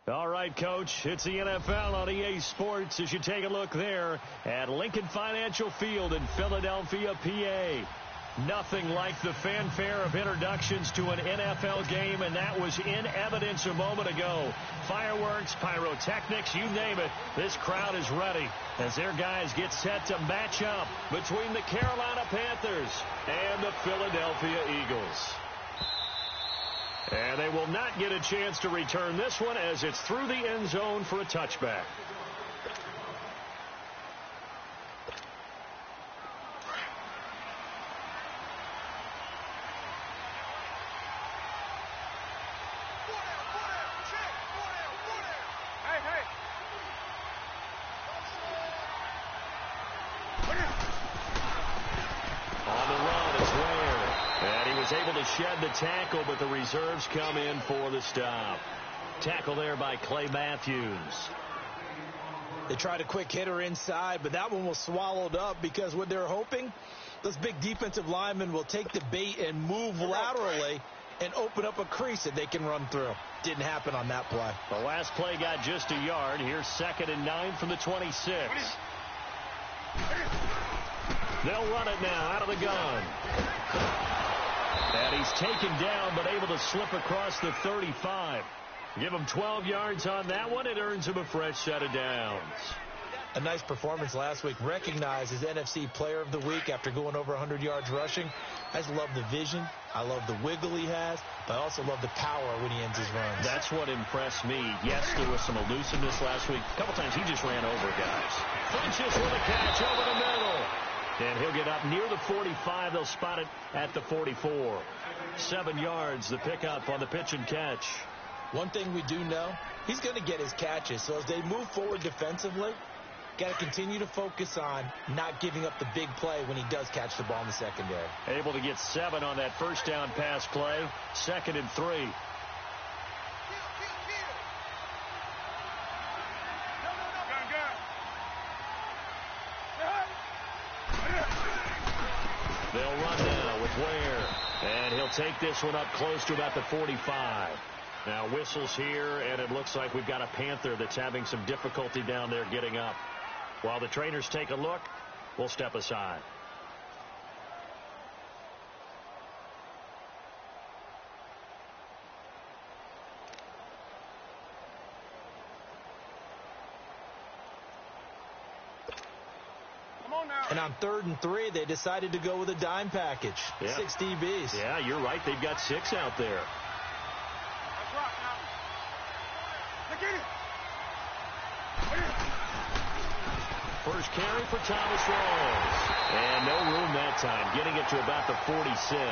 All right, Coach, it's the NFL on EA Sports as you take a look there at Lincoln Financial Field in Philadelphia, PA. Nothing like the fanfare of introductions to an NFL game, and that was in evidence a moment ago. Fireworks, pyrotechnics, you name it, this crowd is ready as their guys get set to match up between the Carolina Panthers and the Philadelphia Eagles. And they will not get a chance to return this one as it's through the end zone for a touchback. Able to shed the tackle, but the reserves come in for the stop. Tackle there by Clay Matthews. They tried a quick hitter inside, but that one was swallowed up because what they're hoping, those big defensive linemen will take the bait and move laterally and open up a crease that they can run through. Didn't happen on that play. The last play got just a yard. Here's 2nd and 9 from the 26. They'll run it now out of the gun. And he's taken down, but able to slip across the 35. Give him 12 yards on that one. It earns him a fresh set of downs. A nice performance last week. Recognized as NFC Player of the Week after going over 100 yards rushing. I just love the vision. I love the wiggle he has, but I also love the power when he ends his runs. That's what impressed me. Yes, there was some elusiveness last week. A couple times he just ran over guys. Funches with a catch over the middle. And he'll get up near the 45. They'll spot it at the 44. 7 yards, the pickup on the pitch and catch. One thing we do know, he's going to get his catches. So as they move forward defensively, got to continue to focus on not giving up the big play when he does catch the ball in the secondary. Able to get 7 on that first down pass play. 2nd and 3. They'll run now with Ware. And he'll take this one up close to about the 45. Now whistles here, and it looks like we've got a Panther that's having some difficulty down there getting up. While the trainers take a look, we'll step aside. And on 3rd and 3, they decided to go with a dime package. Yeah. 6 DBs. Yeah, you're right. They've got 6 out there. First carry for Thomas Rawls. And no room that time. Getting it to about the 46.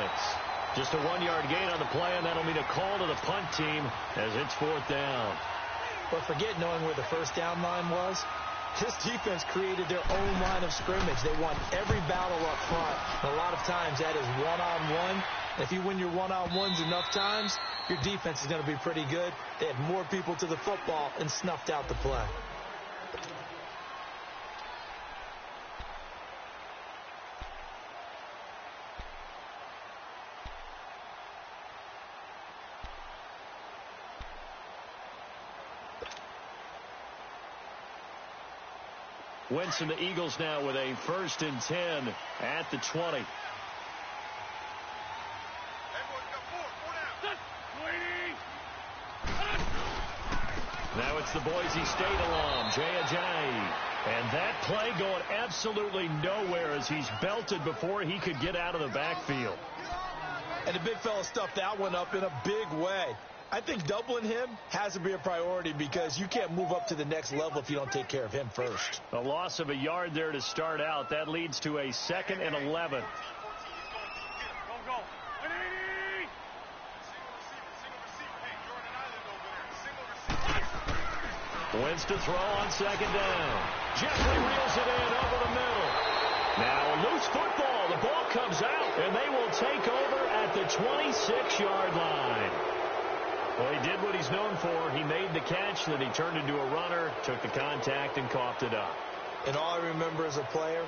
Just a 1-yard gain on the play, and that'll mean a call to the punt team as it's 4th down. But forget knowing where the first down line was. This defense created their own line of scrimmage. They won every battle up front. And a lot of times that is one-on-one. If you win your one-on-ones enough times, your defense is going to be pretty good. They had more people to the football and snuffed out the play. Wentz and the Eagles now with a 1st and 10 at the 20. Now it's the Boise State alum, Jay Ajayi. And that play going absolutely nowhere as he's belted before he could get out of the backfield. And the big fella stuffed that one up in a big way. I think doubling him has to be a priority because you can't move up to the next level if you don't take care of him first. A loss of a yard there to start out. That leads to a 2nd and 11. Wentz to throw on 2nd down. Jeffrey reels it in over the middle. Now loose football. The ball comes out, and they will take over at the 26-yard line. Well, he did what he's known for. He made the catch, then he turned into a runner, took the contact, and coughed it up. And all I remember as a player,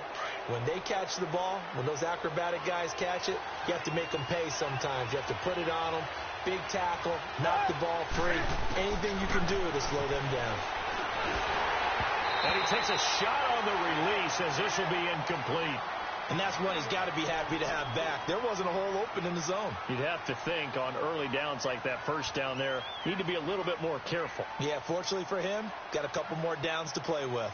when they catch the ball, when those acrobatic guys catch it, you have to make them pay sometimes. You have to put it on them, big tackle, knock the ball free. Anything you can do to slow them down. And he takes a shot on the release as this will be incomplete. And that's one he's got to be happy to have back. There wasn't a hole open in the zone. You'd have to think on early downs like that first down there, need to be a little bit more careful. Yeah, fortunately for him, got a couple more downs to play with.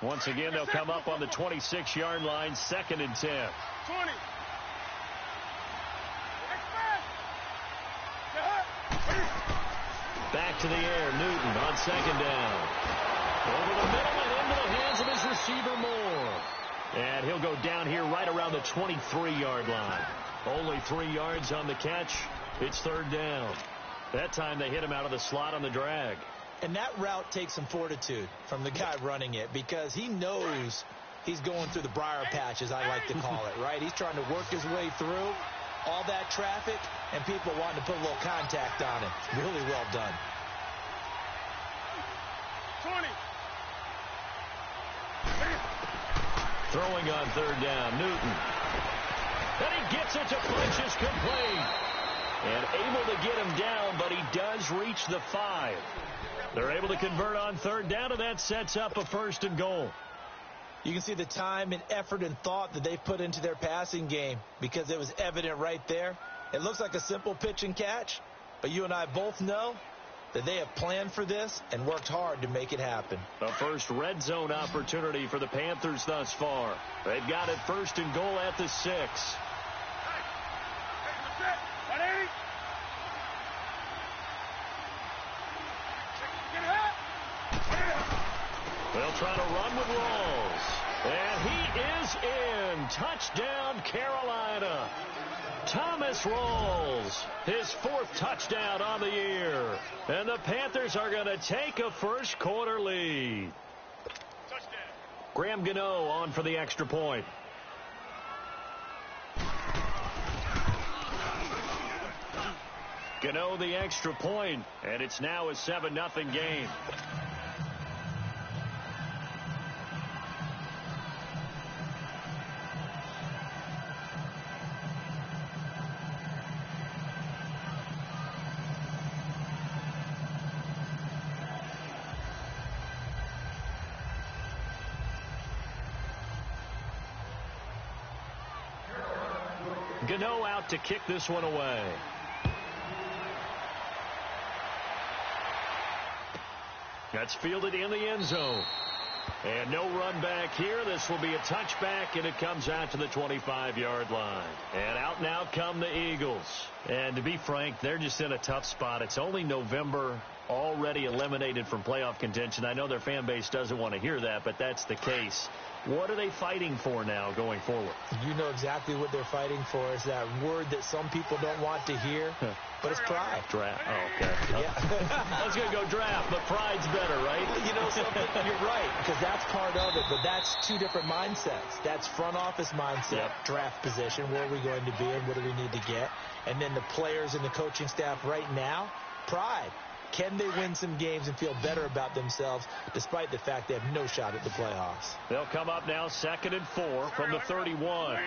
Once again, they'll come up on the 26-yard line, 2nd and 10. 20. Back to the air, Newton on 2nd down. Over the middle and into the hands of his receiver, Moore. And he'll go down here right around the 23-yard line. Only 3 yards on the catch. It's 3rd down. That time they hit him out of the slot on the drag. And that route takes some fortitude from the guy running it because he knows he's going through the briar patch, as I like to call it, right? He's trying to work his way through all that traffic and people wanting to put a little contact on it. Really well done. 20. Throwing on 3rd down, Newton. And he gets it to punch is complete. And able to get him down, but he does reach the 5. They're able to convert on 3rd down, and that sets up a 1st and goal. You can see the time and effort and thought that they've put into their passing game because it was evident right there. It looks like a simple pitch and catch, but you and I both know that they have planned for this and worked hard to make it happen. The first red zone opportunity for the Panthers thus far. They've got it 1st and goal at the 6. 180. They'll try to run with Rawls. And he is in. Touchdown, Carolina. Thomas Rawls, his 4th touchdown on the year. And the Panthers are going to take a first quarter lead. Touchdown. Graham Gano on for the extra point. Gano the extra point, and it's now a 7-0 game. Gano out to kick this one away. That's fielded in the end zone. And no run back here. This will be a touchback, and it comes out to the 25-yard line. And out now come the Eagles. And to be frank, they're just in a tough spot. It's only November, already eliminated from playoff contention. I know their fan base doesn't want to hear that, but that's the case. What are they fighting for now going forward? You know exactly what they're fighting for. Is that word that some people don't want to hear, but it's pride. Draft. Oh, okay. Yeah. I was going to go draft, but pride's better, right? You know something? You're right, because that's part of it, but that's 2 different mindsets. That's front office mindset, draft position, where are we going to be and what do we need to get? And then the players and the coaching staff right now, pride. Can they win some games and feel better about themselves despite the fact they have no shot at the playoffs? They'll come up now 2nd and 4 from the 31.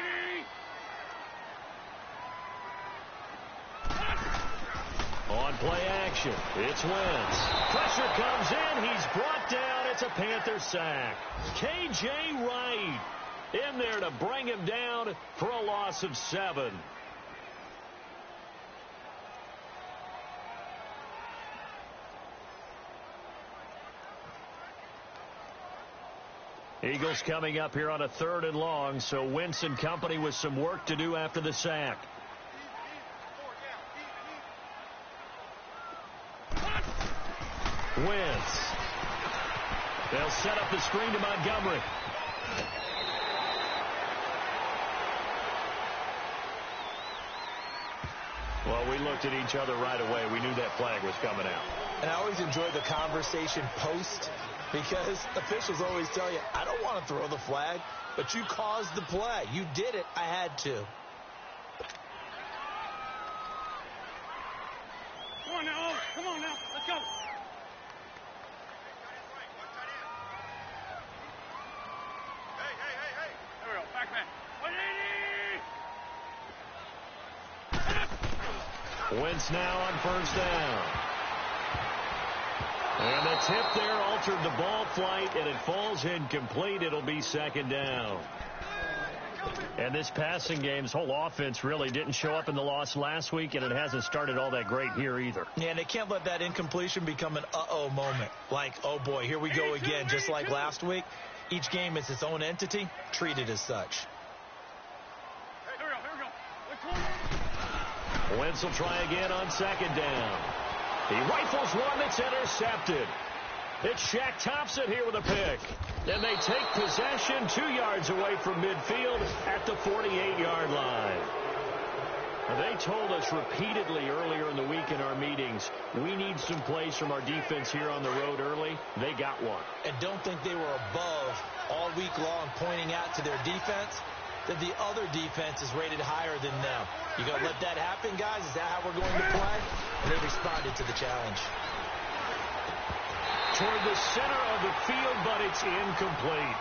On play action, it's Wentz. Pressure comes in. He's brought down. It's a Panther sack. K.J. Wright in there to bring him down for a loss of 7. Eagles coming up here on a 3rd and long, so Wentz and company with some work to do after the sack. Wentz. They'll set up the screen to Montgomery. Well, we looked at each other right away. We knew that flag was coming out. And I always enjoy the conversation post because officials always tell you, I don't want to throw the flag, but you caused the play. You did it. I had to. 1-9. now. Oh, come on now. Let's go. Hey. There we go. Back man. 180. Wentz now on first down. And the tip there altered the ball flight, and it falls incomplete. It'll be second down. And this passing game's whole offense really didn't show up in the loss last week, and it hasn't started all that great here either. Yeah, and they can't let that incompletion become an uh-oh moment. Like, oh, boy, here we go again, just like last week. Each game is its own entity, treated as such. Here we go. Wentz will try again on second down. He rifles one that's intercepted. It's Shaq Thompson here with a pick. And they take possession 2 yards away from midfield at the 48-yard line. They told us repeatedly earlier in the week in our meetings, we need some plays from our defense here on the road early. They got one. And don't think they were above all week long pointing out to their defense that the other defense is rated higher than them. You going to let that happen, guys? Is that how we're going to play? And they responded to the challenge. Toward the center of the field, but it's incomplete.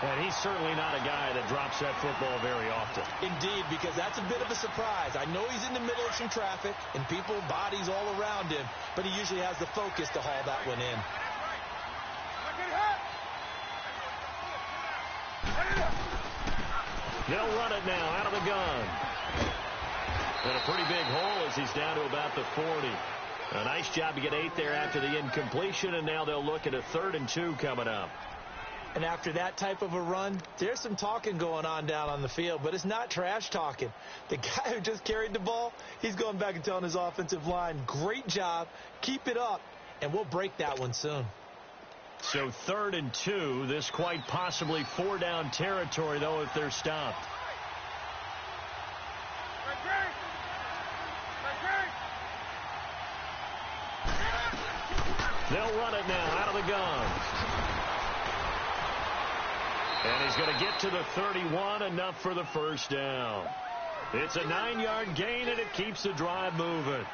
And he's certainly not a guy that drops that football very often. Indeed, because that's a bit of a surprise. I know he's in the middle of some traffic and people, bodies all around him, but he usually has the focus to haul that one in. They'll run it now out of the gun. And a pretty big hole as he's down to about the 40. A nice job to get 8 there after the incompletion, and now they'll look at a 3rd and 2 coming up. And after that type of a run, there's some talking going on down on the field, but it's not trash talking. The guy who just carried the ball, he's going back and telling his offensive line, great job, keep it up, and we'll break that one soon. So 3rd and 2, this quite possibly 4-down territory, though, if they're stopped. They'll run it now out of the gun. And he's going to get to the 31, enough for the first down. It's a 9-yard gain, and it keeps the drive moving.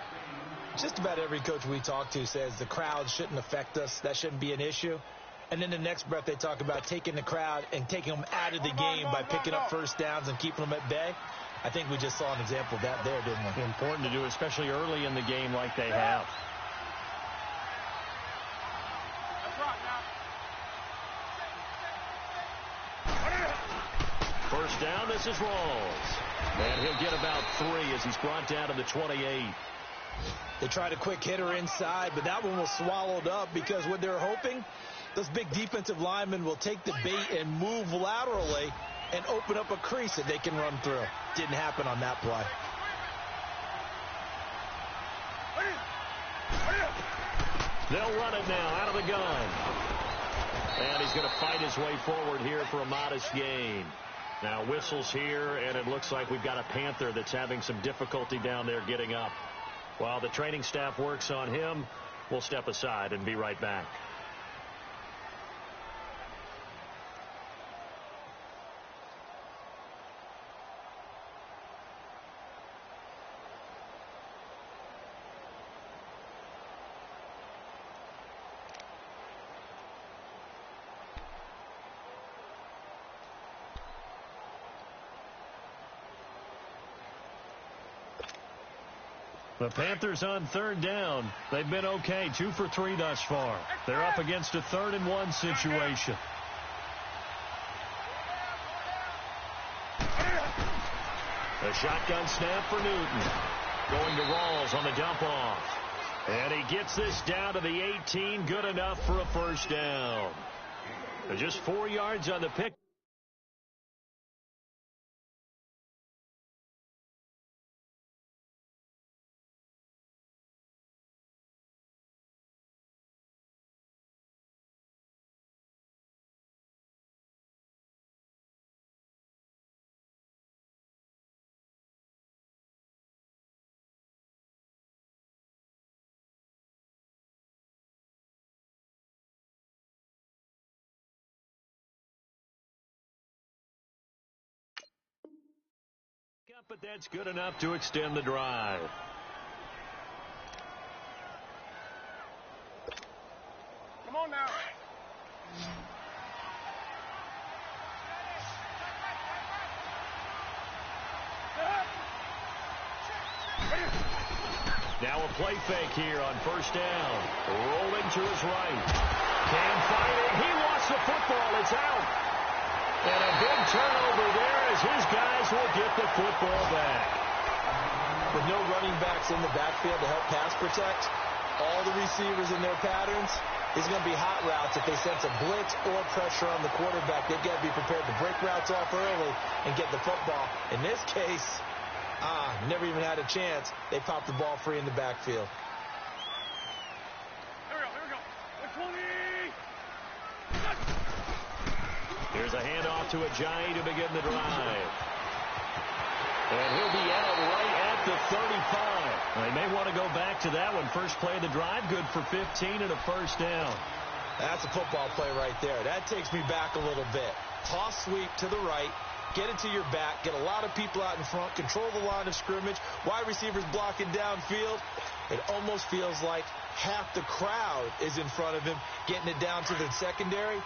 Just about every coach we talk to says the crowd shouldn't affect us. That shouldn't be an issue. And then the next breath they talk about taking the crowd and taking them out of the game by picking up first downs and keeping them at bay. I think we just saw an example of that there, didn't we? Important to do, especially early in the game like they have. First down, this is Rawls. And he'll get about 3 as he's brought down to the 28. They tried a quick hitter inside, but that one was swallowed up because what they're hoping, those big defensive linemen will take the bait and move laterally and open up a crease that they can run through. Didn't happen on that play. They'll run it now out of the gun. And he's going to fight his way forward here for a modest gain. Now whistles here, and it looks like we've got a Panther that's having some difficulty down there getting up. While the training staff works on him, we'll step aside and be right back. The Panthers on 3rd down. They've been okay, 2 for 3 thus far. They're up against a 3rd and 1 situation. A shotgun snap for Newton. Going to Rawls on the dump off. And he gets this down to the 18, good enough for a first down. Just 4 yards on the pick. But that's good enough to extend the drive. on now. Now a play fake here on first down. Rolling to his right. Cam fighting. He lost the football. It's out. And a big turnover there as his guys will get the football back. With no running backs in the backfield to help pass protect, all the receivers in their patterns, is going to be hot routes. If they sense a blitz or pressure on the quarterback, they've got to be prepared to break routes off early and get the football. In this case, never even had a chance. They popped the ball free in the backfield. Here we go. 20. Here's a handoff to Ajayi to begin the drive. And he'll be out right at the 35. They may want to go back to that one. First play of the drive, good for 15 and a first down. That's a football play right there. That takes me back a little bit. Toss sweep to the right. Get it to your back. Get a lot of people out in front. Control the line of scrimmage. Wide receivers blocking downfield. It almost feels like half the crowd is in front of him, getting it down to the secondary.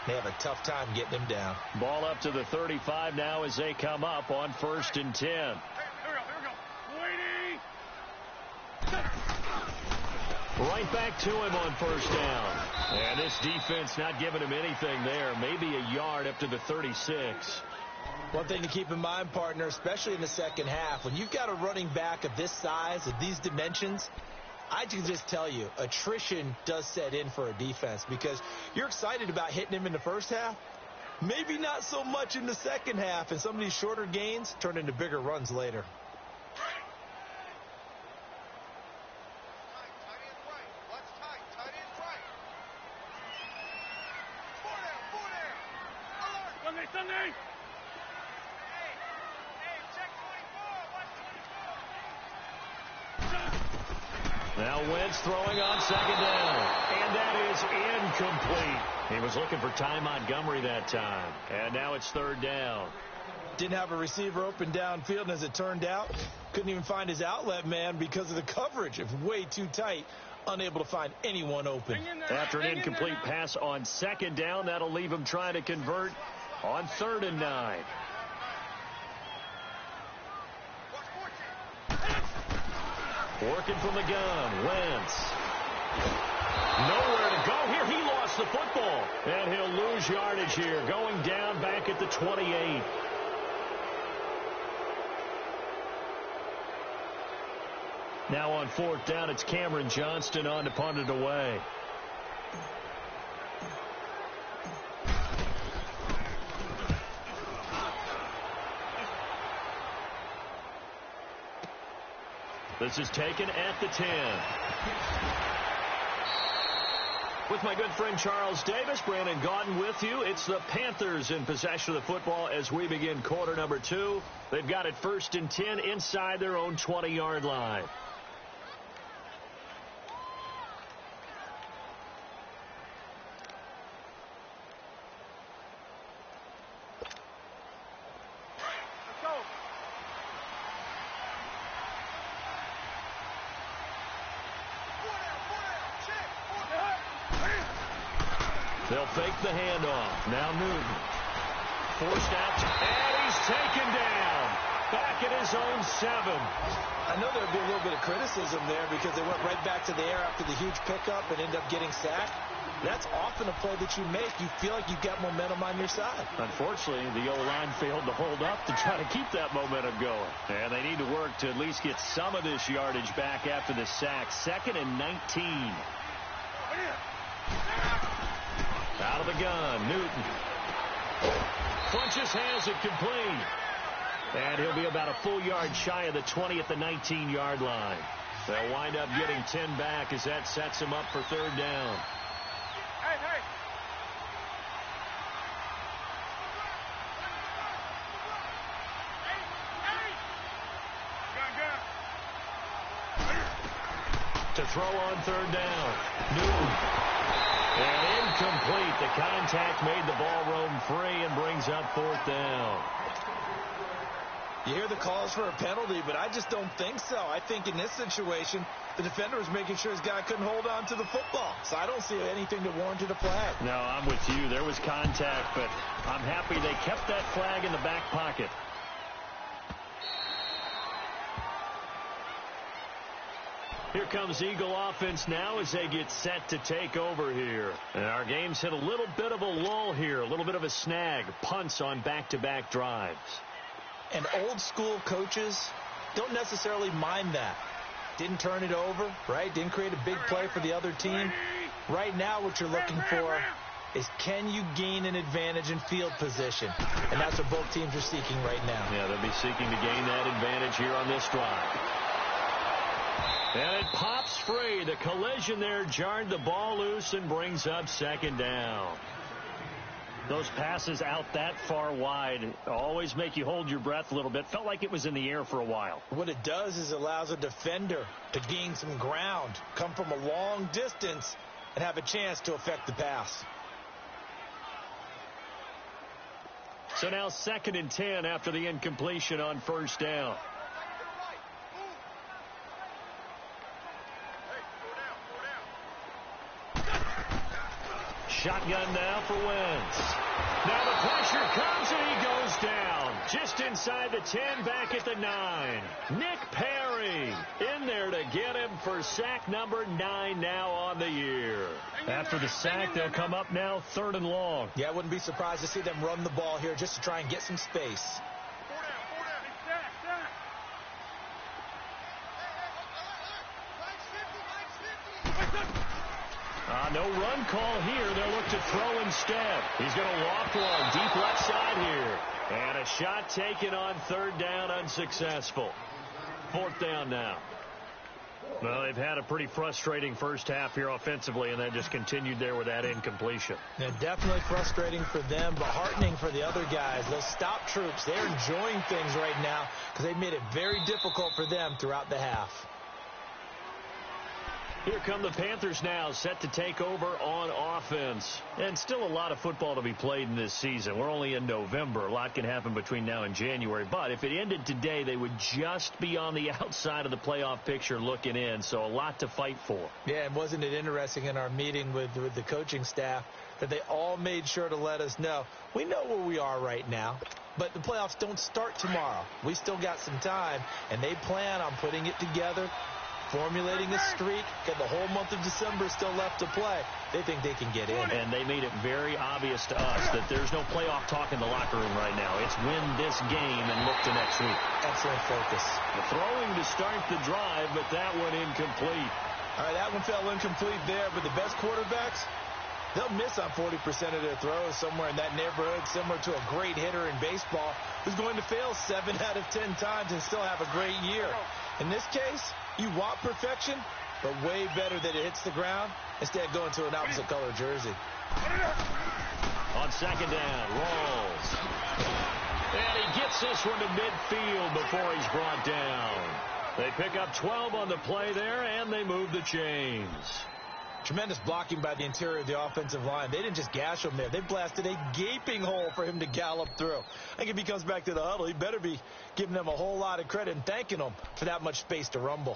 They have a tough time getting him down. Ball up to the 35 now as they come up on 1st and 10. Here we go. Waiting. Right back to him on first down. And this defense not giving him anything there. Maybe a yard up to the 36. One thing to keep in mind, partner, especially in the second half, when you've got a running back of this size, of these dimensions, I can just tell you, attrition does set in for a defense because you're excited about hitting him in the first half. Maybe not so much in the second half, and some of these shorter gains turn into bigger runs later. Sunday. Now Wentz throwing on second down. And that is incomplete. He was looking for Ty Montgomery that time. And now it's third down. Didn't have a receiver open downfield, and as it turned out, couldn't even find his outlet man because of the coverage. It was way too tight. Unable to find anyone open. After an incomplete pass on second down, that'll leave him trying to convert on 3rd and 9. Working from the gun, Wentz. Nowhere to go here. He lost the football. And he'll lose yardage here, going down back at the 28. Now on 4th down, it's Cameron Johnston on to punt it away. This is taken at the 10. With my good friend Charles Davis, Brandon Gaudin with you. It's the Panthers in possession of the football as we begin quarter number 2. They've got it 1st and 10 inside their own 20-yard line. They'll fake the handoff. Now Newton. Forced out. And he's taken down. Back at his own 7. I know there'll be a little bit of criticism there because they went right back to the air after the huge pickup and end up getting sacked. That's often a play that you make. You feel like you've got momentum on your side. Unfortunately, the O-line failed to hold up to try to keep that momentum going. And they need to work to at least get some of this yardage back after the sack. 2nd and 19. Out of the gun, Newton. Funches has it complete. And he'll be about a full yard shy of the 20 at the 19-yard line. They'll wind up getting 10 back as that sets him up for 3rd down. Hey. To throw on 3rd down. Newton. And incomplete. The contact made the ball roam free and brings up 4th down. You hear the calls for a penalty, but I just don't think so. I think in this situation, the defender was making sure his guy couldn't hold on to the football. So I don't see anything that warranted a flag. No, I'm with you. There was contact, but I'm happy they kept that flag in the back pocket. Here comes Eagle offense now as they get set to take over here. And our game's hit a little bit of a lull here, a little bit of a snag. Punts on back-to-back drives. And old-school coaches don't necessarily mind that. Didn't turn it over, right? Didn't create a big play for the other team. Right now what you're looking for is can you gain an advantage in field position? And that's what both teams are seeking right now. Yeah, they'll be seeking to gain that advantage here on this drive. And it pops free. The collision there jarred the ball loose and brings up second down. Those passes out that far wide always make you hold your breath a little bit. Felt like it was in the air for a while. What it does is it allows a defender to gain some ground, come from a long distance, and have a chance to affect the pass. So now 2nd and 10 after the incompletion on first down. Shotgun now for Wentz. Now the pressure comes and he goes down. Just inside the 10, back at the 9. Nick Perry in there to get him for sack number 9 now on the year. After the sack, they'll come up now 3rd and long. Yeah, I wouldn't be surprised to see them run the ball here just to try and get some space. No run call here. They'll look to throw instead. He's going to loft one deep left side here. And a shot taken on 3rd down, unsuccessful. 4th down now. Well, they've had a pretty frustrating first half here offensively, and they just continued there with that incompletion. Yeah, definitely frustrating for them, but heartening for the other guys. Those stop troops, they're enjoying things right now because they've made it very difficult for them throughout the half. Here come the Panthers now, set to take over on offense. And still a lot of football to be played in this season. We're only in November. A lot can happen between now and January. But if it ended today, they would just be on the outside of the playoff picture looking in. So a lot to fight for. Yeah, and wasn't it interesting in our meeting with the coaching staff that they all made sure to let us know, we know where we are right now, but the playoffs don't start tomorrow. We still got some time, and they plan on putting it together, formulating a streak, got the whole month of December still left to play. They think they can get in. And they made it very obvious to us that there's no playoff talk in the locker room right now. It's win this game and look to next week. Excellent focus. The throwing to start the drive, but that one incomplete. All right, that one fell incomplete there, but the best quarterbacks, they'll miss on 40% of their throws, somewhere in that neighborhood, similar to a great hitter in baseball who's going to fail 7 out of 10 times and still have a great year. In this case, you want perfection, but way better that it hits the ground instead of going to an opposite color jersey. On 2nd down, rolls. And he gets this one to midfield before he's brought down. They pick up 12 on the play there, and they move the chains. Tremendous blocking by the interior of the offensive line. They didn't just gash him there. They blasted a gaping hole for him to gallop through. I think if he comes back to the huddle, he better be giving them a whole lot of credit and thanking them for that much space to rumble.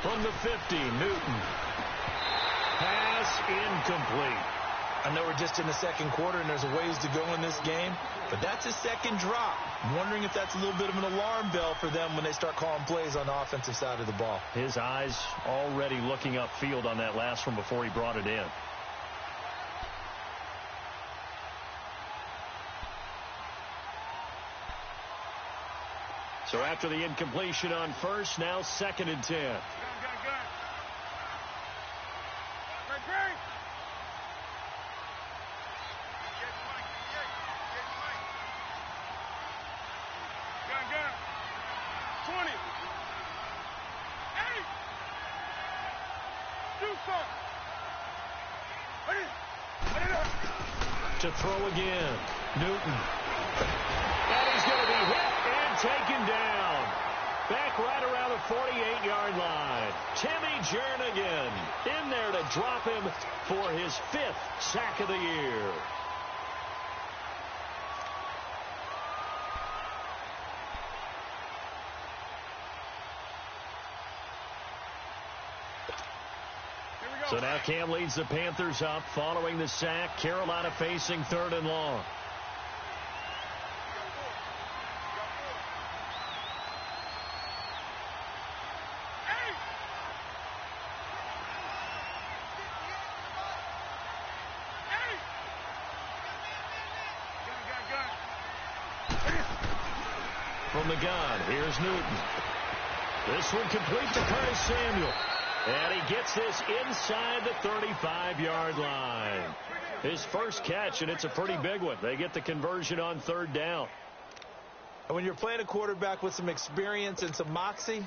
From the 50, Newton. Pass incomplete. I know we're just in the second quarter and there's a ways to go in this game, but that's a second drop. I'm wondering if that's a little bit of an alarm bell for them when they start calling plays on the offensive side of the ball. His eyes already looking upfield on that last one before he brought it in. So after the incompletion on first, now 2nd and 10. Gun. Great. Gun. 20. Hey! Do something. to throw again. Newton. And he's going to be hit and taken down. Back right around the 48-yard line. Timmy Jernigan in there to drop him for his 5th sack of the year. So now Cam leads the Panthers up following the sack. Carolina facing 3rd and long. From the gun, here's Newton. This one complete to Curtis Samuel. And he gets this inside the 35-yard line. His first catch, and it's a pretty big one. They get the conversion on 3rd down. And when you're playing a quarterback with some experience and some moxie,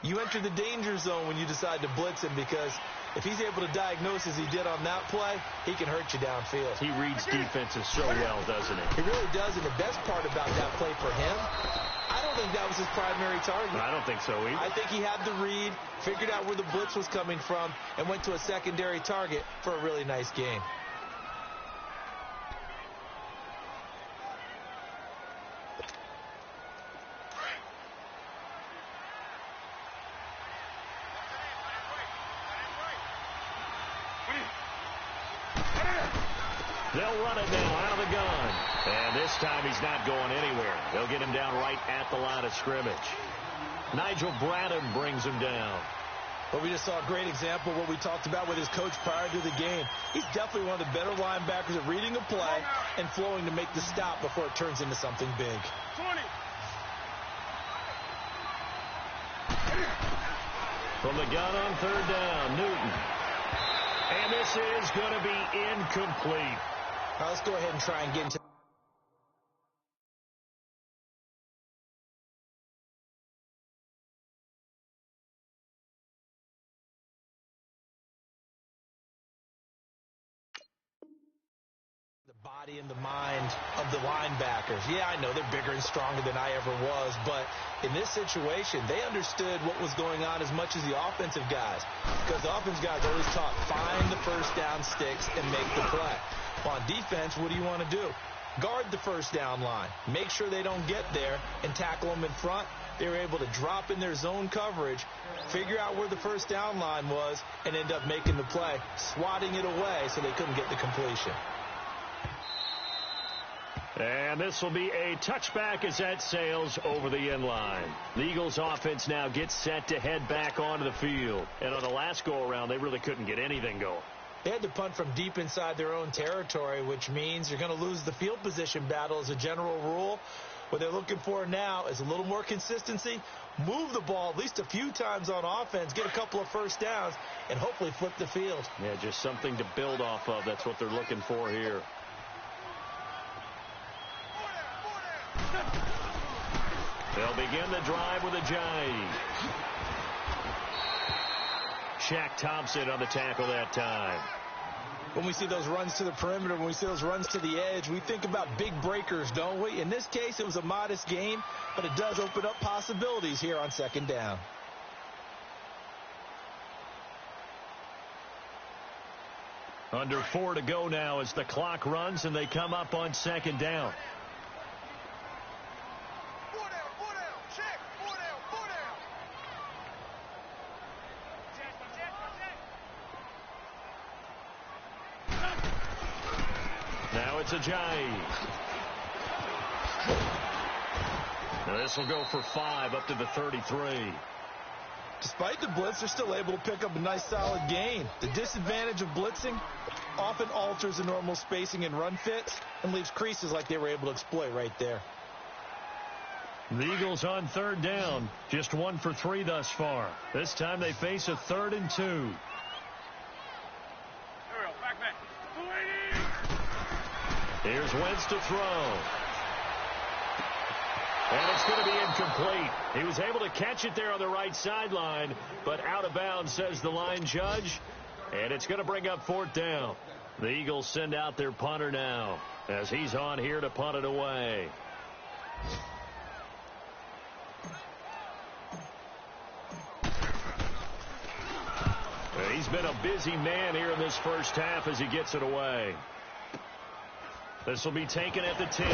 you enter the danger zone when you decide to blitz him, because if he's able to diagnose as he did on that play, he can hurt you downfield. He reads defenses so well, doesn't he? He really does, and the best part about that play for him, I don't think that was his primary target. I don't think so either. I think he had the read, figured out where the blitz was coming from, and went to a secondary target for a really nice game. They'll run it now out of the gun. And this time he's not going anywhere. They'll get him down right at the line of scrimmage. Nigel Bradham brings him down. But we just saw a great example of what we talked about with his coach prior to the game. He's definitely one of the better linebackers at reading a play and flowing to make the stop before it turns into something big. 20. From the gun on 3rd down, Newton. And this is going to be incomplete. Now let's go ahead and try and get into the body and the mind of the linebackers. Yeah, I know they're bigger and stronger than I ever was, but in this situation, they understood what was going on as much as the offensive guys, because the offensive guys always taught find the first down sticks and make the play. On defense, what do you want to do? Guard the first down line. Make sure they don't get there and tackle them in front. They were able to drop in their zone coverage, figure out where the first down line was, and end up making the play, swatting it away so they couldn't get the completion. And this will be a touchback as that sails over the end line. The Eagles offense now gets set to head back onto the field. And on the last go-around, they really couldn't get anything going. They had to punt from deep inside their own territory, which means you're going to lose the field position battle as a general rule. What they're looking for now is a little more consistency, move the ball at least a few times on offense, get a couple of first downs, and hopefully flip the field. Yeah, just something to build off of. That's what they're looking for here. They'll begin the drive with a jive. Shaq Thompson on the tackle that time. When we see those runs to the perimeter, when we see those runs to the edge, we think about big breakers, don't we? In this case, it was a modest game, but it does open up possibilities here on 2nd down. Under 4 to go now as the clock runs and they come up on 2nd down. Now it's a jive. Now this will go for 5 up to the 33. Despite the blitz, they're still able to pick up a nice solid gain. The disadvantage of blitzing often alters the normal spacing and run fits and leaves creases like they were able to exploit right there. The Eagles on 3rd down, just 1 for 3 thus far. This time they face a 3rd and 2. Here's Wentz to throw. And it's going to be incomplete. He was able to catch it there on the right sideline, but out of bounds, says the line judge. And it's going to bring up 4th down. The Eagles send out their punter now. as he's on here to punt it away. He's been a busy man here in this first half as he gets it away. This will be taken at the 10.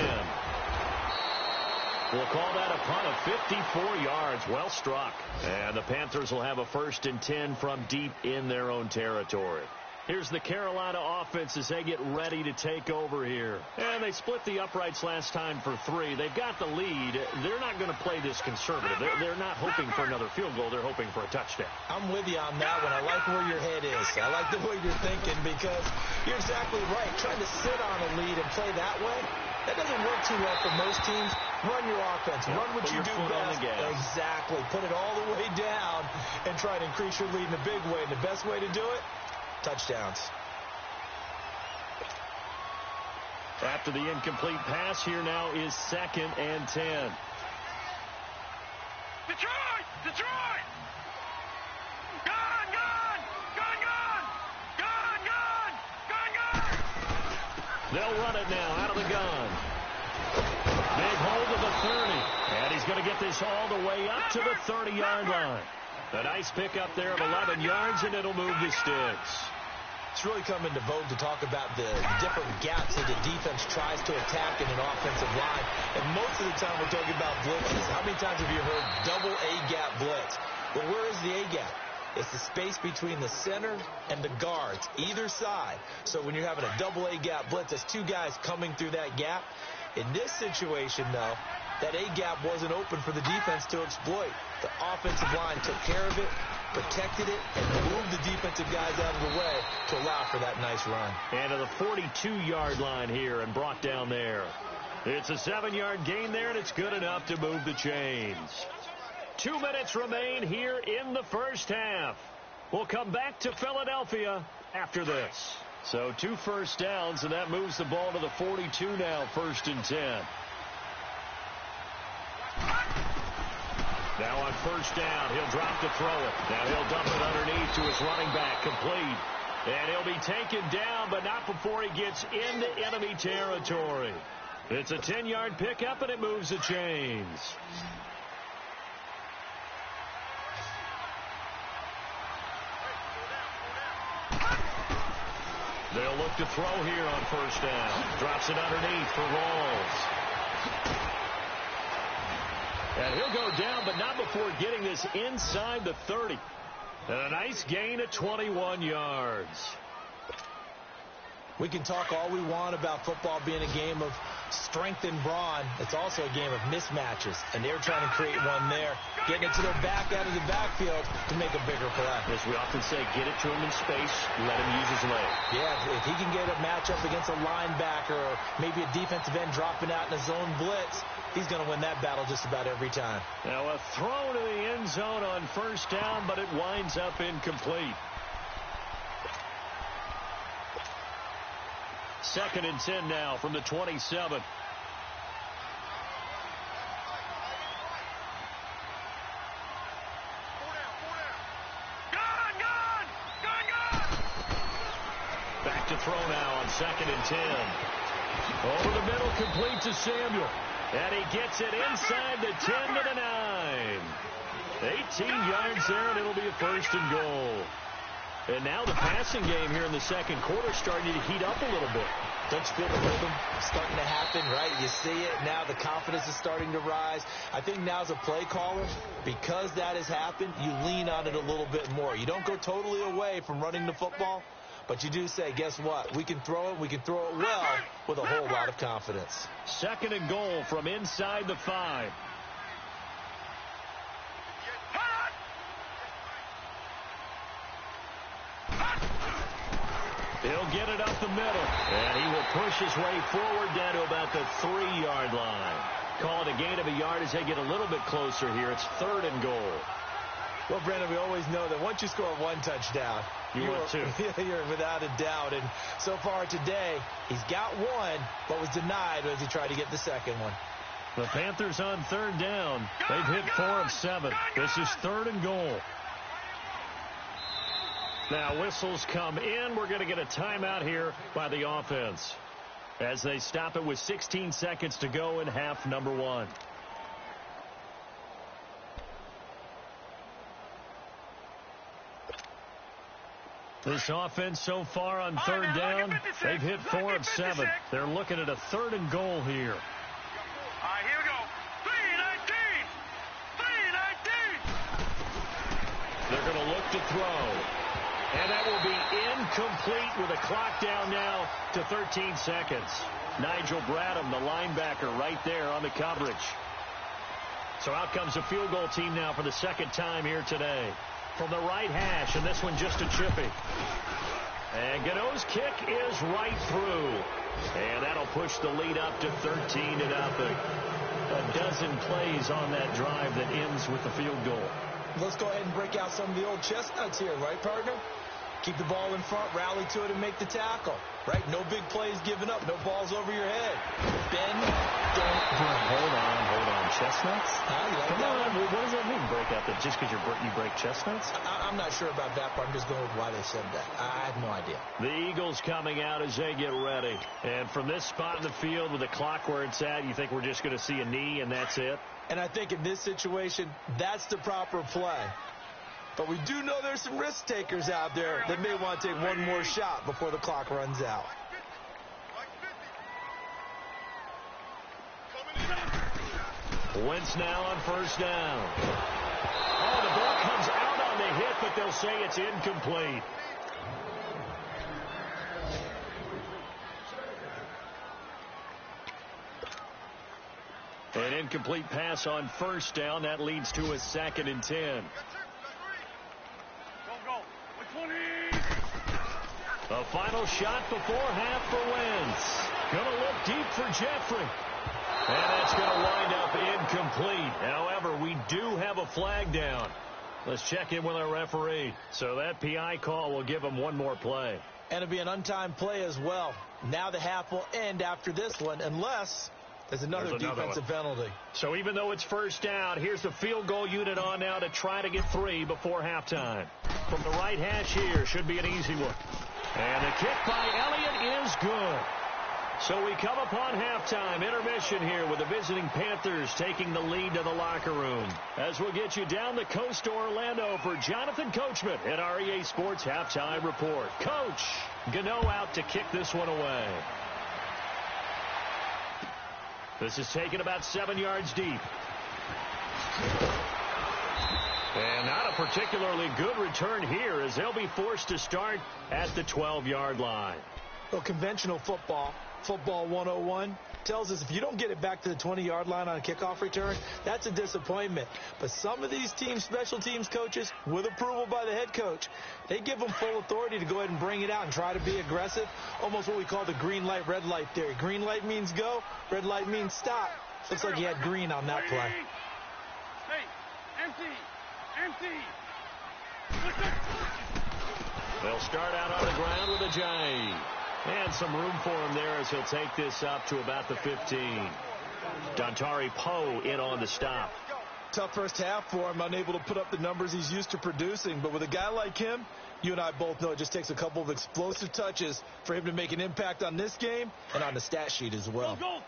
We'll call that a punt of 54 yards. Well struck. And the Panthers will have a 1st and 10 from deep in their own territory. Here's the Carolina offense as they get ready to take over here. And they split the uprights last time for 3. They've got the lead. They're not going to play this conservative. They're not hoping for another field goal. They're hoping for a touchdown. I'm with you on that one. I like where your head is. I like the way you're thinking because you're exactly right. Trying to sit on a lead and play that way, that doesn't work too well for most teams. Run your offense. Run what you do best. Exactly. Put it all the way down and try to increase your lead in a big way. And the best way to do it, touchdowns. After the incomplete pass, here now is 2nd and 10. Detroit! Detroit! Gun! Gun! Gun! Gun! Gun! Gun! Gun! Gun! They'll run it now out of the gun. Big hold of the 30. And he's going to get this all the way up to the 30-yard line. A nice pickup there of 11 yards, and it'll move the sticks. It's really come into vogue to talk about the different gaps that the defense tries to attack in an offensive line. And most of the time we're talking about blitzes. How many times have you heard double A-gap blitz? Well, where is the A-gap? It's the space between the center and the guards, either side. So when you're having a double A-gap blitz, there's 2 guys coming through that gap. In this situation, though, that A-gap wasn't open for the defense to exploit. The offensive line took care of it, protected it, and moved the defensive guys out of the way to allow for that nice run. And to the 42-yard line here and brought down there. It's a 7-yard gain there, and it's good enough to move the chains. 2 minutes remain here in the first half. We'll come back to Philadelphia after this. So 2 first downs, and that moves the ball to the 42 now, 1st and 10. Now on 1st down, he'll drop to throw it. Now he'll dump it underneath to his running back, complete. And he'll be taken down, but not before he gets into enemy territory. It's a 10-yard pickup, and it moves the chains. They'll look to throw here on 1st down. Drops it underneath for Rawls. And he'll go down, but not before getting this inside the 30. And a nice gain of 21 yards. We can talk all we want about football being a game of strength and brawn. It's also a game of mismatches, and they're trying to create one there, getting it to their back out of the backfield to make a bigger play. As we often say, get it to him in space, let him use his leg. Yeah, if he can get a matchup against a linebacker or maybe a defensive end dropping out in a zone blitz, he's going to win that battle just about every time. Now a throw to the end zone on 1st down, but it winds up incomplete. 2nd and 10 now from the 27. Back to throw now on 2nd and 10. Over the middle, complete to Samuel. And he gets it inside the 10 to the 9. 18 yards there, and it'll be a 1st and goal. And now the passing game here in the 2nd quarter starting to heat up a little bit. Don't you feel the rhythm starting to happen, right? You see it. Now the confidence is starting to rise. I think now as a play caller, because that has happened, you lean on it a little bit more. You don't go totally away from running the football, but you do say, guess what? We can throw it. We can throw it well with a whole lot of confidence. 2nd and goal from inside the 5. He'll get it up the middle, and he will push his way forward down to about the 3-yard line. Call it a gain of a yard as they get a little bit closer here. It's 3rd and goal. Well, Brandon, we always know that once you score 1 touchdown, you want 2. You're without a doubt. And so far today, he's got 1, but was denied as he tried to get the 2nd one. The Panthers on 3rd down. They've hit 4 of 7. This is 3rd and goal. Now whistles come in. We're going to get a timeout here by the offense. as they stop it with 16 seconds to go in half number one. This offense so far on third down, they've hit 4 of 7. They're looking at a 3rd and goal here. All right, here we go. 3-19. 3-19. They're going to look to throw. And that will be incomplete with a clock down now to 13 seconds. Nigel Bradham, the linebacker, right there on the coverage. So out comes a field goal team now for the second time here today. From the right hash, and this one just a chippy. And Gano's kick is right through. And that'll push the lead up to 13-0. A dozen plays on that drive that ends with the field goal. Let's go ahead and break out some of the old chestnuts here, right, partner? Keep the ball in front, rally to it, and make the tackle, right? No big plays given up, no balls over your head. Bend, don't break. Hold on. Chestnuts? Like Come on, what does that mean, break out? That just because you break chestnuts? I'm not sure about that part. I'm just going with why they said that. I have no idea. The Eagles coming out as they get ready. And from this spot in the field with the clock where it's at, you think we're just going to see a knee and that's it? And I think in this situation, that's the proper play. But we do know there's some risk takers out there that may want to take one more shot before the clock runs out. Wentz now on first down. Oh, the ball comes out on the hit, but they'll say it's incomplete. An incomplete pass on first down. That leads to a 2nd and 10. A final shot before half for Wentz. Going to look deep for Jeffrey. And that's going to wind up incomplete. However, we do have a flag down. Let's check in with our referee. So that PI call will give him one more play. And it'll be an untimed play as well. Now the half will end after this one, unless there's another defensive penalty. So even though it's first down, here's the field goal unit on now to try to get 3 before halftime. From the right hash here, should be an easy one. And the kick by Elliott is good. So we come upon halftime intermission here with the visiting Panthers taking the lead to the locker room. As we'll get you down the coast to Orlando for Jonathan Coachman at our EA Sports Halftime Report. Coach, Gano out to kick this one away. This is taken about 7 yards deep. And not a particularly good return here as they'll be forced to start at the 12-yard line. Well, conventional football 101, tells us if you don't get it back to the 20-yard line on a kickoff return, that's a disappointment. But some of these teams, special teams coaches, with approval by the head coach, they give them full authority to go ahead and bring it out and try to be aggressive, almost what we call the green light, red light theory. Green light means go, red light means stop. Looks like he had green on that play. Hey, empty. They'll start out on the ground with a J. And some room for him there as he'll take this up to about the 15. Dontari Poe in on the stop. Tough first half for him, unable to put up the numbers he's used to producing. But with a guy like him, you and I both know it just takes a couple of explosive touches for him to make an impact on this game and on the stat sheet as well. Go.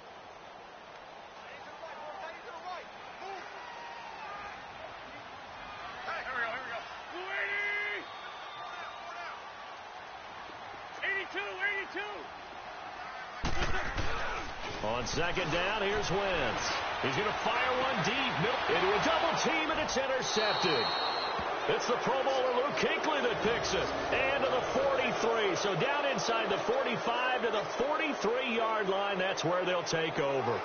On second down, here's Wentz. He's going to fire one deep into a double team, and it's intercepted. It's the Pro Bowler Luke Kuechly that picks it. And to the 43. So down inside the 45 to the 43-yard line. That's where they'll take over.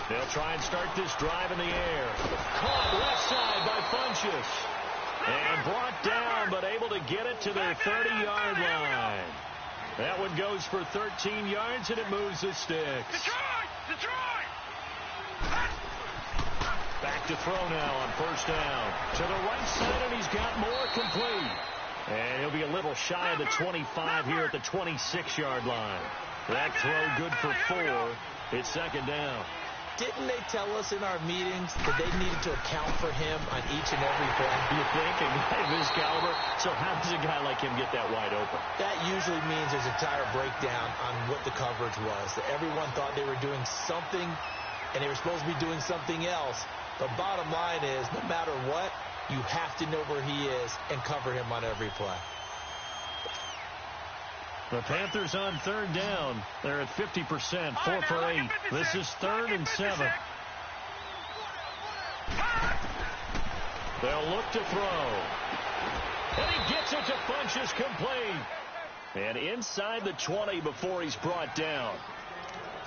They'll try and start this drive in the air. Caught left side by Funchess. And brought down, but able to get it to their 30-yard line. That one goes for 13 yards, and it moves the sticks. Detroit! to throw now on first down. To the right side, and he's got more complete. And he'll be a little shy of the 25 here at the 26-yard line. That throw good for 4. It's second down. Didn't they tell us in our meetings that they needed to account for him on each and every play? You think? A guy of his caliber? So how does a guy like him get that wide open? That usually means there's a entire breakdown on what the coverage was. That everyone thought they were doing something, and they were supposed to be doing something else. But bottom line is, no matter what, you have to know where he is and cover him on every play. The Panthers on third down. They're at 50%, 4 for 8. This is 3rd and 7. They'll look to throw. And he gets it to Funchess complete. And inside the 20 before he's brought down.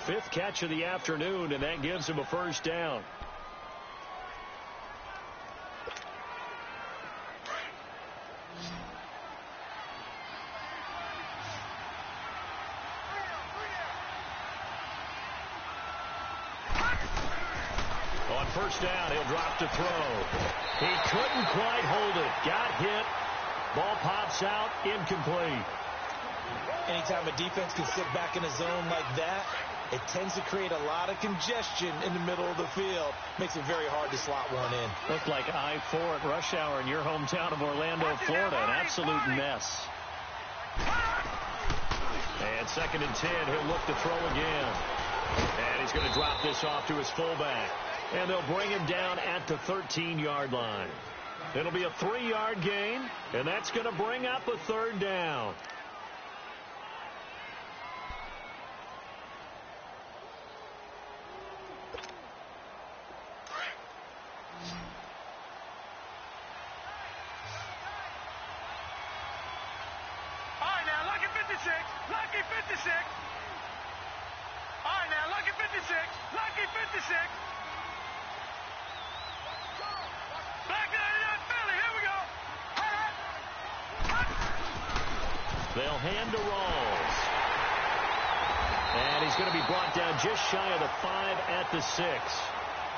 5th catch of the afternoon, and that gives him a first down. On first down, he'll drop to throw. He couldn't quite hold it. Got hit. Ball pops out. Incomplete. Anytime a defense can sit back in a zone like that, it tends to create a lot of congestion in the middle of the field. Makes it very hard to slot one in. Looked like I-4 at rush hour in your hometown of Orlando, Florida. An absolute mess. And 2nd and 10. He'll look to throw again. And he's going to drop this off to his fullback. And they'll bring him down at the 13-yard line. It'll be a 3-yard gain, and that's going to bring up a 3rd down. All right, now, lucky 56. Lucky 56. All right, now, lucky 56. Lucky 56. Back to that Philly. Here we go. They'll hand to Rawls. And he's going to be brought down just shy of the 5 at the 6.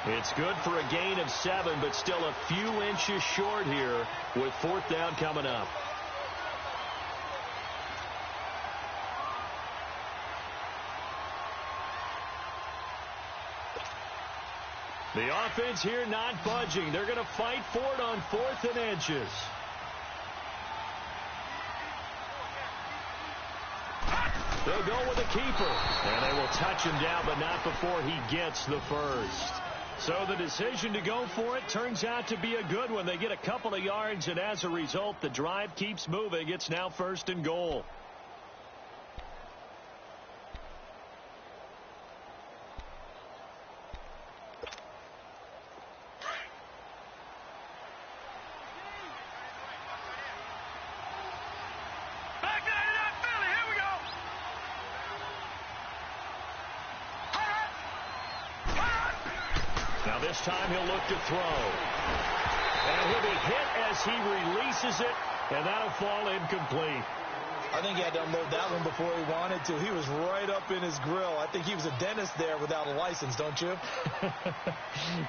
It's good for a gain of 7, but still a few inches short here with 4th down coming up. The offense here not budging. They're going to fight for it on 4th and inches. They'll go with a keeper. And they will touch him down, but not before he gets the first. So the decision to go for it turns out to be a good one. They get a couple of yards, and as a result, the drive keeps moving. It's now 1st and goal. This time he'll look to throw. And he'll be hit as he releases it, and that'll fall incomplete. I think he had to unload that one before he wanted to. He was right up in his grill. I think he was a dentist there without a license, don't you?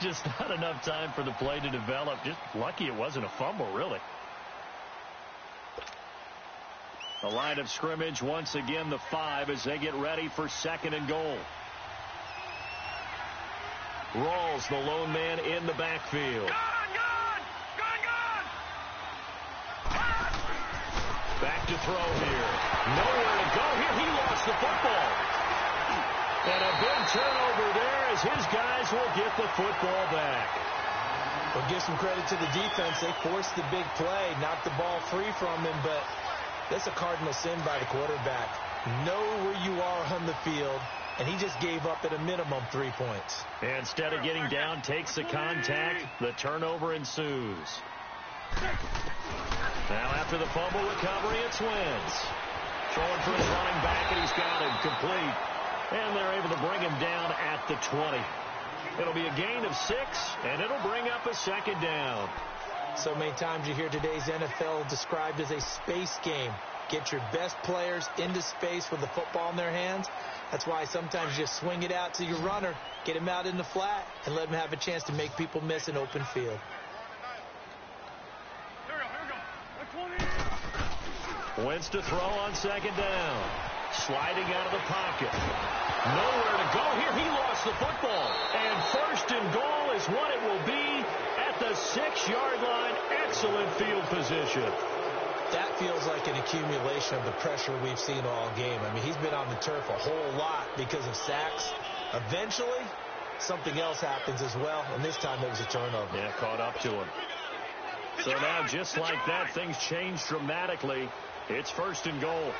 Just not enough time for the play to develop. Just lucky it wasn't a fumble, really. The line of scrimmage once again the 5 as they get ready for 2nd and goal. Rawls, the lone man in the backfield. Back to throw here. Nowhere to go here. He lost the football. And a big turnover there as his guys will get the football back. Well, give some credit to the defense. They forced the big play, knocked the ball free from him, but that's a cardinal sin by the quarterback. Know where you are on the field. And he just gave up at a minimum 3 points. Instead of getting down, takes the contact. The turnover ensues. Now after the fumble recovery, it's Wentz. Throwing for his running back, and he's got him complete. And they're able to bring him down at the 20. It'll be a gain of 6, and it'll bring up a 2nd down. So many times you hear today's NFL described as a space game. Get your best players into space with the football in their hands. That's why sometimes you just swing it out to your runner, get him out in the flat, and let him have a chance to make people miss an open field. Wentz to throw on second down. Sliding out of the pocket. Nowhere to go here. He lost the football. And first and goal is what it will be at the 6-yard line. Excellent field position. That feels like an accumulation of the pressure we've seen all game. I mean, he's been on the turf a whole lot because of sacks. Eventually, something else happens as well, and this time it was a turnover. Yeah, caught up to him. So now, just like that, things change dramatically. It's first and goal.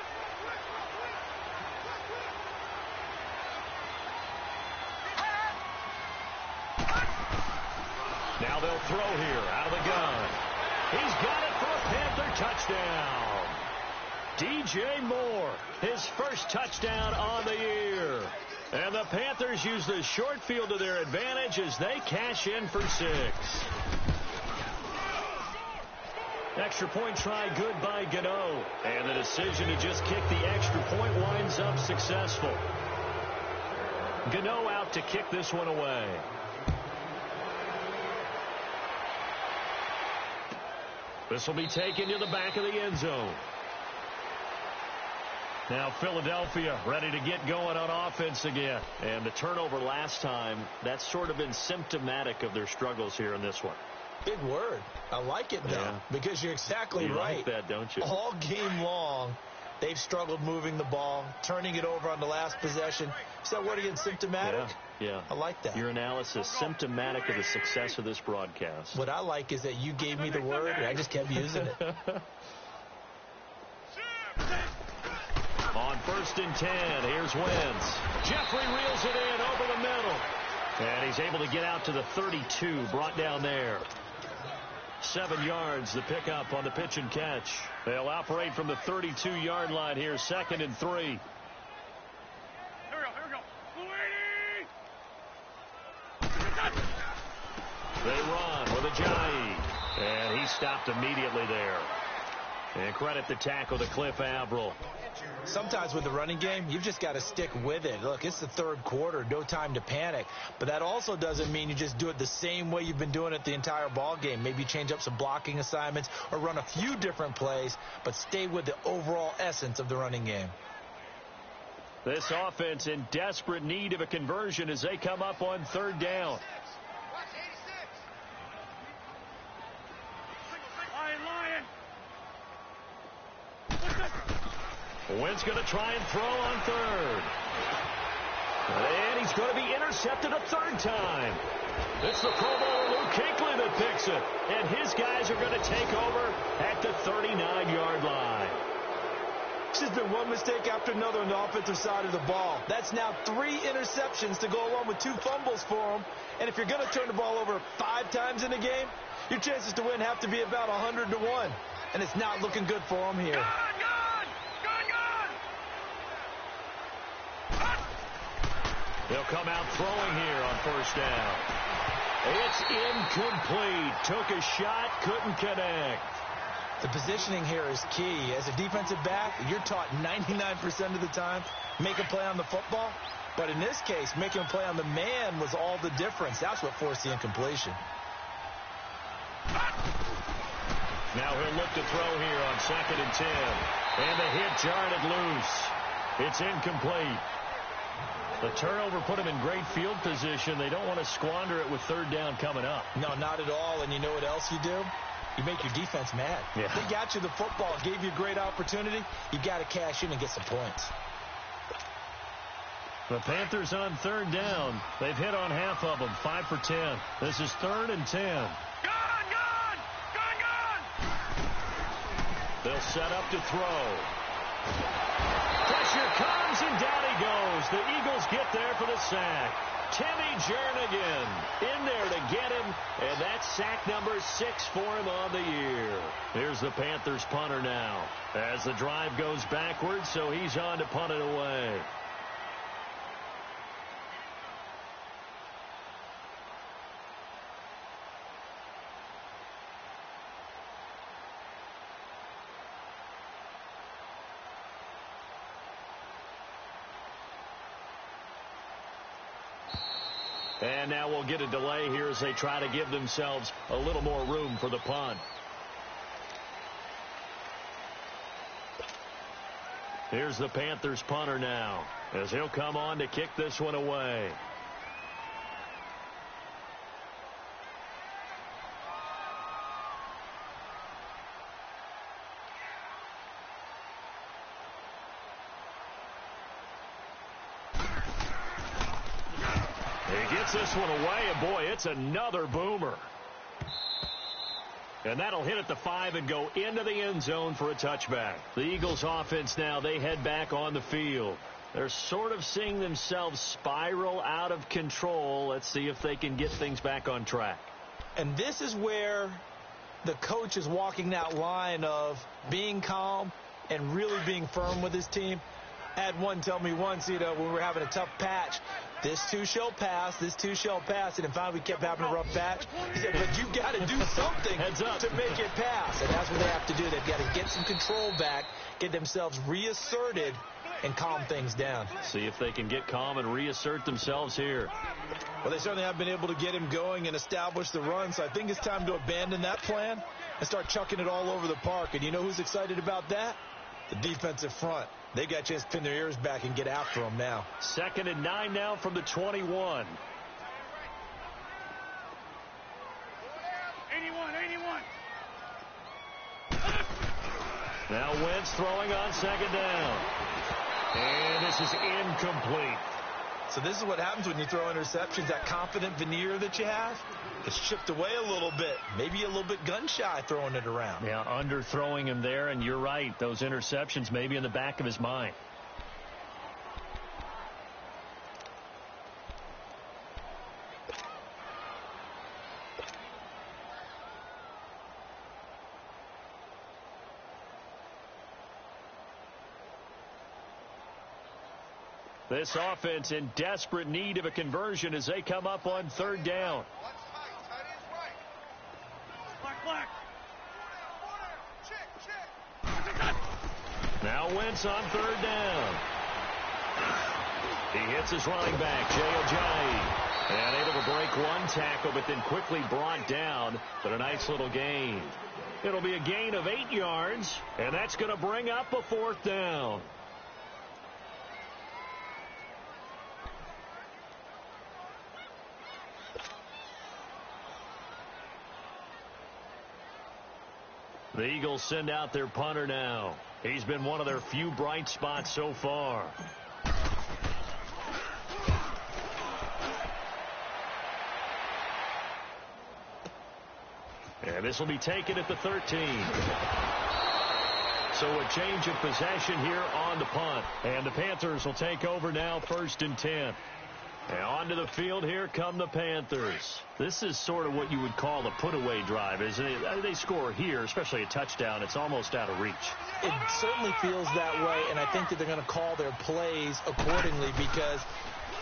Now they'll throw here out of the gun. He's got it for a Panther touchdown. DJ Moore, his first touchdown on the year. And the Panthers use the short field to their advantage as they cash in for 6. Extra point try good by Gano. And the decision to just kick the extra point winds up successful. Gano out to kick this one away. This will be taken to the back of the end zone. Now Philadelphia ready to get going on offense again. And the turnover last time, that's sort of been symptomatic of their struggles here in this one. Big word. I like it, though, because you're exactly right. You like that, don't you? All game long, they've struggled moving the ball, turning it over on the last possession. Is that word again, symptomatic? Yeah. I like that. Your analysis, symptomatic of the success of this broadcast. What I like is that you gave me the word, and I just kept using it. On first and 10, here's Wentz. Jeffrey reels it in over the middle. And he's able to get out to the 32, brought down there. 7 yards, the pickup on the pitch and catch. They'll operate from the 32-yard line here, 2nd and 3. Here we go. They run with Ajayi. And he stopped immediately there. And credit the tackle to Cliff Averill. Sometimes with the running game, you've just got to stick with it. Look, it's the third quarter, no time to panic. But that also doesn't mean you just do it the same way you've been doing it the entire ball game. Maybe change up some blocking assignments or run a few different plays, but stay with the overall essence of the running game. This offense in desperate need of a conversion as they come up on 3rd down. Wentz going to try and throw on 3rd. And he's going to be intercepted a 3rd time. It's the Pro Bowler Luke Kuechly that picks it. And his guys are going to take over at the 39-yard line. It's just been one mistake after another on the offensive side of the ball. That's now 3 interceptions to go along with 2 fumbles for him. And if you're going to turn the ball over 5 times in a game, your chances to win have to be about 100 to 1. And it's not looking good for him here. They'll come out throwing here on 1st down. It's incomplete. Took a shot, couldn't connect. The positioning here is key. As a defensive back, you're taught 99% of the time, make a play on the football. But in this case, making a play on the man was all the difference. That's what forced the incompletion. Now he'll look to throw here on 2nd and 10. And the hit jarred it loose. It's incomplete. The turnover put him in great field position. They don't want to squander it with 3rd down coming up. No, not at all. And you know what else you do? You make your defense mad. Yeah. They got you the football, gave you a great opportunity. You got to cash in and get some points. The Panthers on 3rd down. They've hit on half of them, 5 for 10. This is 3rd and 10. Gone! They'll set up to throw. Pressure comes, and down he goes. The Eagles get there for the sack. Timmy Jernigan in there to get him, and that's sack number 6 for him on the year. Here's the Panthers punter now as the drive goes backwards, so he's on to punt it away. And now we'll get a delay here as they try to give themselves a little more room for the punt. Here's the Panthers punter now, as he'll come on to kick this one away. He gets this one away, and boy, it's another boomer. And that'll hit at the 5 and go into the end zone for a touchback. The Eagles offense now, they head back on the field. They're sort of seeing themselves spiral out of control. Let's see if they can get things back on track. And this is where the coach is walking that line of being calm and really being firm with his team. I had one tell me once, when we were having a tough patch, this too shall pass, this too shall pass. And finally we kept having a rough patch. He said, but you got to do something to make it pass. And that's what they have to do. They've got to get some control back, get themselves reasserted, and calm things down. See if they can get calm and reassert themselves here. Well, they certainly have been able to get him going and establish the run. So I think it's time to abandon that plan and start chucking it all over the park. And you know who's excited about that? The defensive front. They got a chance to pin their ears back and get after them now. 2nd and 9 now from the 21. 81. Now Wentz throwing on 2nd down. And this is incomplete. So this is what happens when you throw interceptions. That confident veneer that you have, it's chipped away a little bit. Maybe a little bit gun-shy throwing it around. Yeah, underthrowing him there, and you're right. Those interceptions may be in the back of his mind. This offense in desperate need of a conversion as they come up on 3rd down. Now Wentz on 3rd down. He hits his running back, Jay Ajayi. And able to break one tackle, but then quickly brought down. But a nice little gain. It'll be a gain of 8 yards, and that's going to bring up a 4th down. The Eagles send out their punter now. He's been one of their few bright spots so far. And this will be taken at the 13. So a change of possession here on the punt. And the Panthers will take over now, 1st and 10. And onto the field, here come the Panthers. This is sort of what you would call a put-away drive, isn't it? They score here, especially a touchdown. It's almost out of reach. It certainly feels that way, and I think that they're going to call their plays accordingly because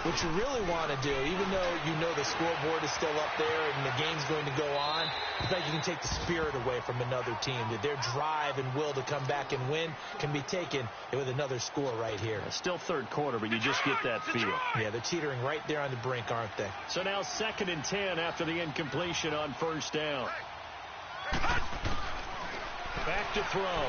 what you really want to do, even though you know the scoreboard is still up there and the game's going to go on, I think you can take the spirit away from another team. That their drive and will to come back and win can be taken with another score right here. It's still 3rd quarter, but you just get that feel. Yeah, they're teetering right there on the brink, aren't they? So now 2nd and 10 after the incompletion on 1st down. Back to throw.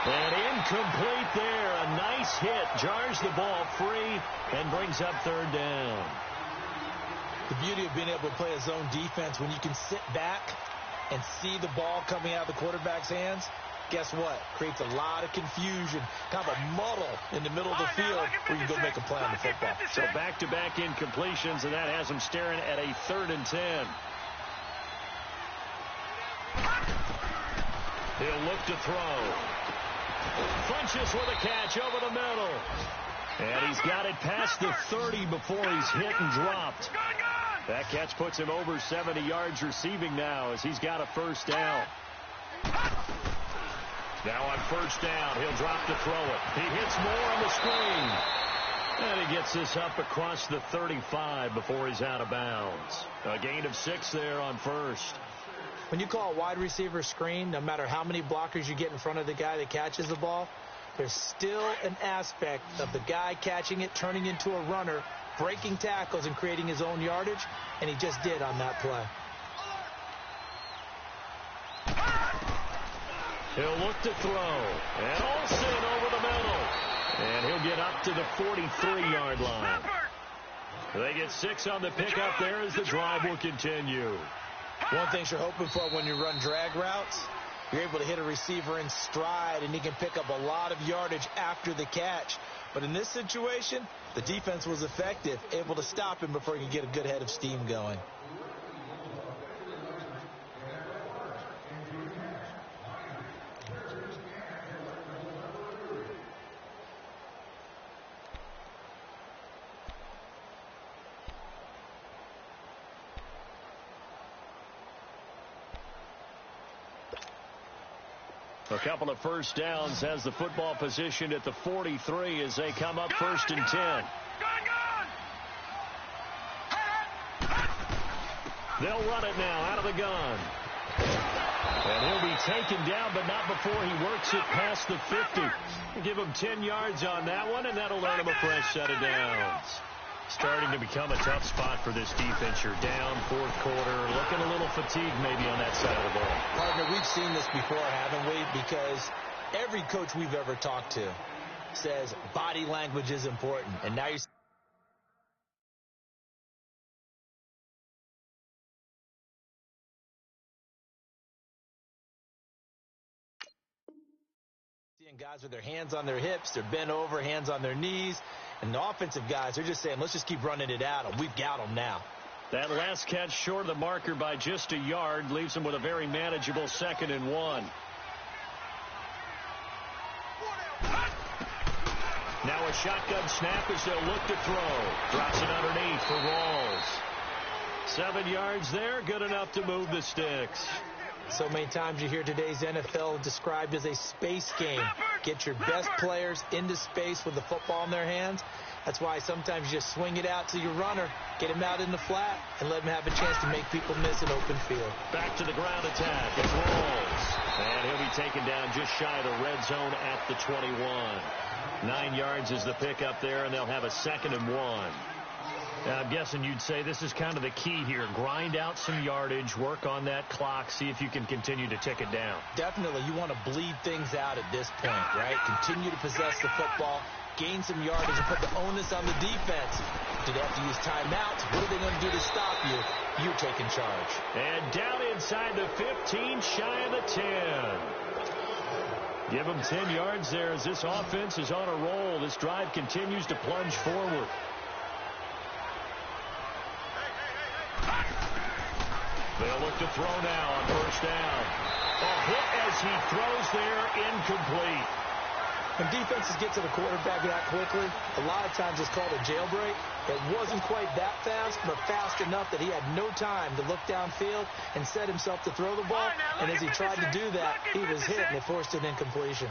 And incomplete there. A nice hit. Jars the ball free and brings up 3rd down. The beauty of being able to play a zone defense when you can sit back and see the ball coming out of the quarterback's hands, guess what? Creates a lot of confusion, kind of a muddle in the middle of the field where you can go make a play on the football. So back-to-back incompletions, and that has them staring at a 3rd and 10. He'll look to throw. Punches with a catch over the middle. And he's got it past the 30 before he's hit and dropped. That catch puts him over 70 yards receiving now as he's got a 1st down. Now on 1st down, he'll drop to throw it. He hits more on the screen. And he gets this up across the 35 before he's out of bounds. A gain of 6 there on 1st. When you call a wide receiver screen, no matter how many blockers you get in front of the guy that catches the ball, there's still an aspect of the guy catching it, turning into a runner, breaking tackles and creating his own yardage, and he just did on that play. He'll look to throw. And Olsen over the middle. And he'll get up to the 43-yard line. They get 6 on the pickup there as the drive will continue. One thing you're hoping for when you run drag routes, you're able to hit a receiver in stride, and he can pick up a lot of yardage after the catch. But in this situation, the defense was effective, able to stop him before he could get a good head of steam going. A couple of first downs has the football position at the 43 as they come up 1st and 10. They'll run it now out of the gun. And he'll be taken down, but not before he works it past the 50. Give him 10 yards on that one, and that'll earn him a fresh set of downs. Starting to become a tough spot for this defense. You're down 4th quarter, looking a little fatigued maybe on that side of the ball. Partner, we've seen this before, haven't we? Because every coach we've ever talked to says body language is important. And now you're seeing guys with their hands on their hips, they're bent over, hands on their knees. And the offensive guys are just saying, let's just keep running it at them. We've got them now. That last catch short of the marker by just a yard leaves them with a very manageable 2nd and 1. Now a shotgun snap as they'll look to throw. Drops it underneath for Rawls. 7 yards there, good enough to move the sticks. So many times you hear today's NFL described as a space game. Get your best players into space with the football in their hands. That's why sometimes you just swing it out to your runner, get him out in the flat, and let him have a chance to make people miss an open field. Back to the ground attack. It's Rawls. And he'll be taken down just shy of the red zone at the 21. 9 yards is the pickup there, and they'll have a 2nd and 1. I'm guessing you'd say this is kind of the key here. Grind out some yardage, work on that clock, see if you can continue to tick it down. Definitely. You want to bleed things out at this point, right? Continue to possess the football, gain some yardage, and put the onus on the defense. Do they have to use timeouts? What are they going to do to stop you? You're taking charge. And down inside the 15, shy of the 10. Give them 10 yards there as this offense is on a roll. This drive continues to plunge forward. They'll look to throw now on 1st down. A hit as he throws there, incomplete. When defenses get to the quarterback that quickly, a lot of times it's called a jailbreak. It wasn't quite that fast, but fast enough that he had no time to look downfield and set himself to throw the ball. And as he tried to do that, he was hit and it forced an incompletion.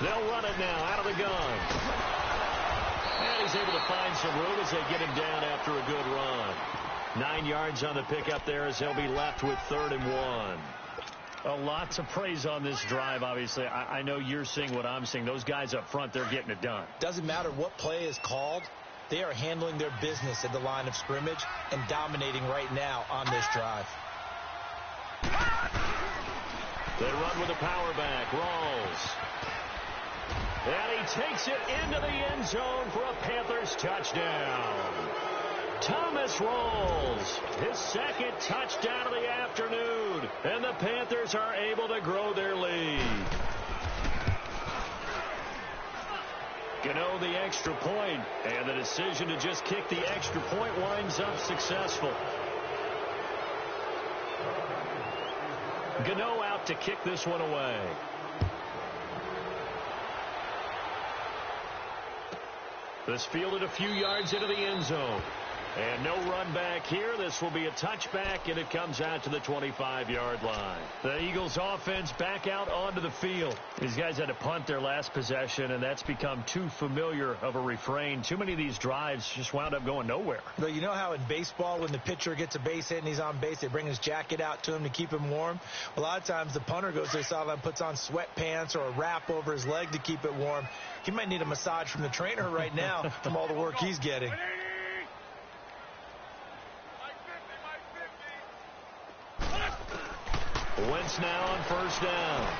They'll run it now out of the gun. And he's able to find some room as they get him down after a good run. 9 yards on the pickup there as he'll be left with 3rd and 1. Lots of praise on this drive, obviously. I know you're seeing what I'm seeing. Those guys up front, they're getting it done. Doesn't matter what play is called. They are handling their business at the line of scrimmage and dominating right now on this drive. They run with a power back. Rawls. And he takes it into the end zone for a Panthers touchdown. Thomas Rawls, his 2nd touchdown of the afternoon. And the Panthers are able to grow their lead. Gano the extra point, and the decision to just kick the extra point winds up successful. Gano out to kick this one away. This fielded a few yards into the end zone. And no run back here. This will be a touchback, and it comes out to the 25-yard line. The Eagles offense back out onto the field. These guys had to punt their last possession, and that's become too familiar of a refrain. Too many of these drives just wound up going nowhere. But you know how in baseball, when the pitcher gets a base hit and he's on base, they bring his jacket out to him to keep him warm? A lot of times the punter goes to the sideline, puts on sweatpants or a wrap over his leg to keep it warm. He might need a massage from the trainer right now from all the work he's getting. Wentz now on first down.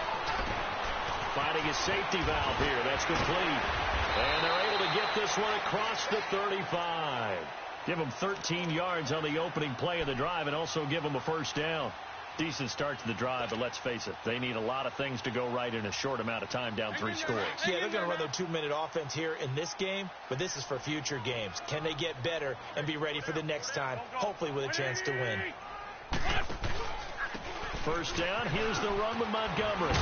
Finding his safety valve here. That's complete. And they're able to get this one across the 35. Give them 13 yards on the opening play of the drive and also give them a first down. Decent start to the drive, but let's face it, they need a lot of things to go right in a short amount of time, down 3 scores. Yeah, they're going to run their 2-minute offense here in this game, but this is for future games. Can they get better and be ready for the next time, hopefully with a chance to win? First down, here's the run with Montgomery.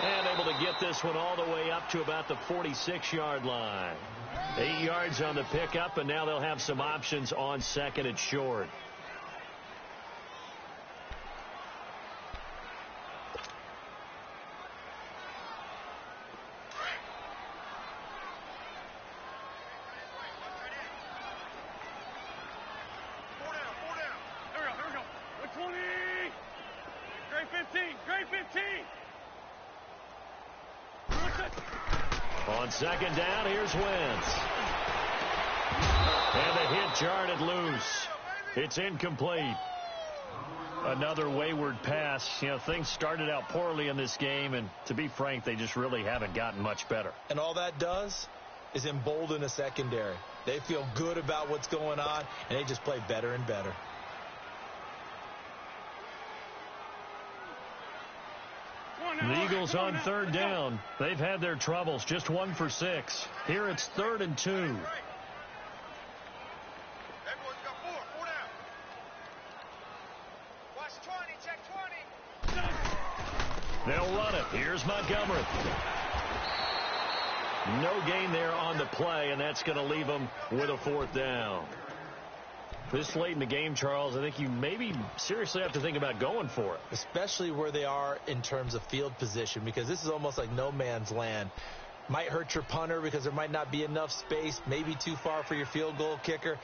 And able to get this one all the way up to about the 46-yard line. 8 yards on the pickup, and now they'll have some options on second and short. On second down, here's Wentz. And the hit jarred loose. It's incomplete. Another wayward pass. You know, things started out poorly in this game, and to be frank, they just really haven't gotten much better. And all that does is embolden the secondary. They feel good about what's going on, and they just play better and better. The Eagles on third down. They've had their troubles. Just 1 for 6. Here it's 3rd and 2. Everyone's got 4 down. Watch 20, check 20. They'll run it. Here's Montgomery. No gain there on the play, and that's going to leave them with a 4th down. This late in the game, Charles, I think you maybe seriously have to think about going for it. Especially where they are in terms of field position, because this is almost like no man's land. Might hurt your punter because there might not be enough space, maybe too far for your field goal kicker.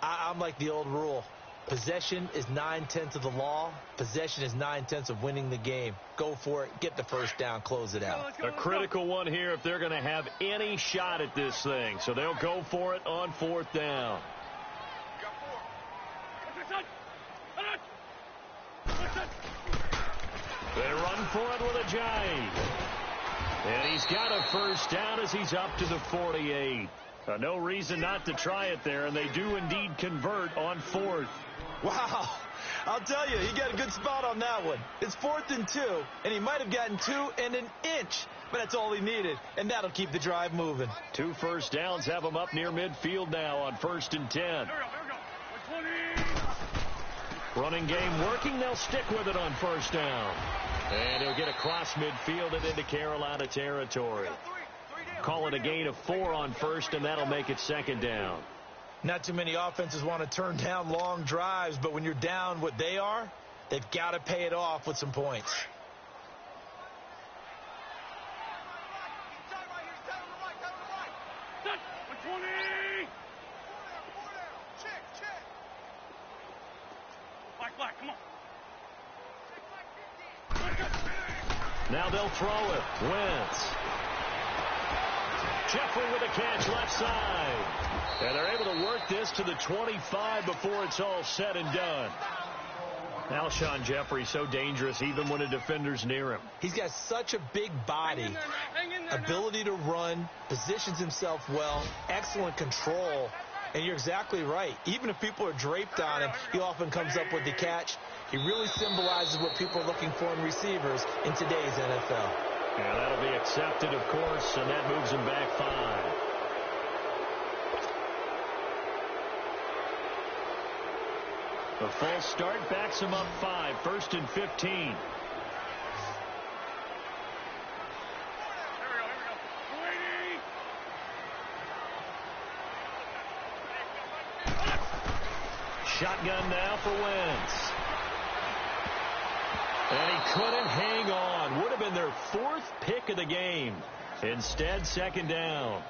I'm like the old rule. Possession is 9/10 of the law. Possession is 9/10 of winning the game. Go for it. Get the first down. Close it out. A critical one here if they're going to have any shot at this thing. So they'll go for it on 4th down. They run for it with a jive. And he's got a first down as he's up to the 48. No reason not to try it there, and they do indeed convert on 4th. Wow. I'll tell you, he got a good spot on that one. It's 4th and 2, and he might have gotten 2 and an inch, but that's all he needed, and that'll keep the drive moving. 2 first downs have him up near midfield now on 1st and 10. Running game working. They'll stick with it on 1st down. And he'll get across midfield and into Carolina territory. Call it a gain of 4 on 1st, and that'll make it 2nd down. Not too many offenses want to turn down long drives, but when you're down what they are, they've got to pay it off with some points. Now they'll throw it. Wentz. Jeffrey with a catch left side. And they're able to work this to the 25 before it's all said and done. Alshon Jeffrey so dangerous even when a defender's near him. He's got such a big body, ability to run, positions himself well, excellent control. And you're exactly right. Even if people are draped on him, he often comes up with the catch. He really symbolizes what people are looking for in receivers in today's NFL. Yeah, that'll be accepted, of course, and that moves him back 5. The false start backs him up 5, 1st and 15. shotgun now for Wentz. And he couldn't hang on. Would have been their 4th pick of the game. Instead, 2nd down.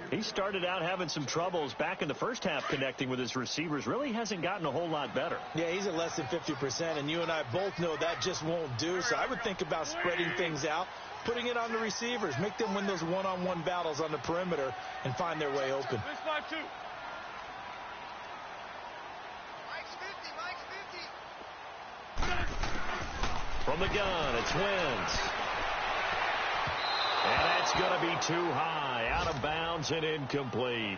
He started out having some troubles back in the first half connecting with his receivers. Really hasn't gotten a whole lot better. Yeah, he's at less than 50%, and you and I both know that just won't do. So I would think about spreading things out, putting it on the receivers, make them win those one-on-one battles on the perimeter and find their way open. From the gun, it's Wentz. And that's going to be too high, out of bounds and incomplete.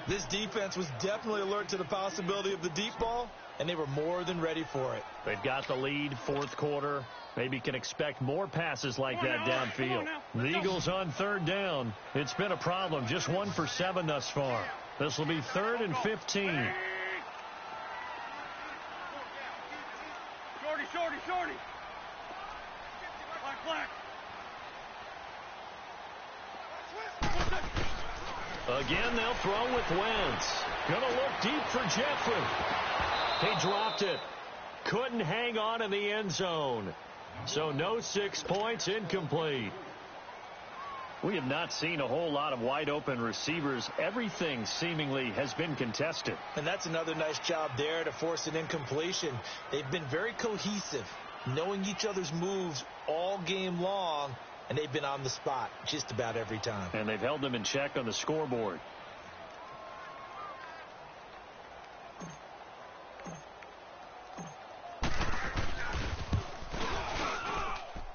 This defense was definitely alert to the possibility of the deep ball, and they were more than ready for it. They've got the lead, 4th quarter. Maybe can expect more passes like that downfield. The Eagles on 3rd down. It's been a problem, just 1 for 7 thus far. This will be 3rd and 15. Shorty. Black. Again, they'll throw with Wentz. Gonna look deep for Jeffrey. He dropped it. Couldn't hang on in the end zone. So no 6 points, incomplete. We have not seen a whole lot of wide open receivers. Everything seemingly has been contested. And that's another nice job there to force an incompletion. They've been very cohesive, knowing each other's moves all game long, and they've been on the spot just about every time. And they've held them in check on the scoreboard.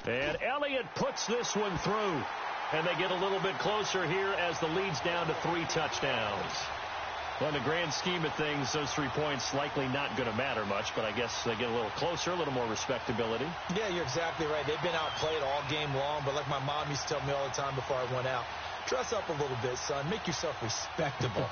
And Elliott puts this one through. And they get a little bit closer here as the lead's down to 3 touchdowns. Well, in the grand scheme of things, those 3 points likely not going to matter much, but I guess they get a little closer, a little more respectability. Yeah, you're exactly right. They've been outplayed all game long, but like my mom used to tell me all the time before I went out, dress up a little bit, son. Make yourself respectable.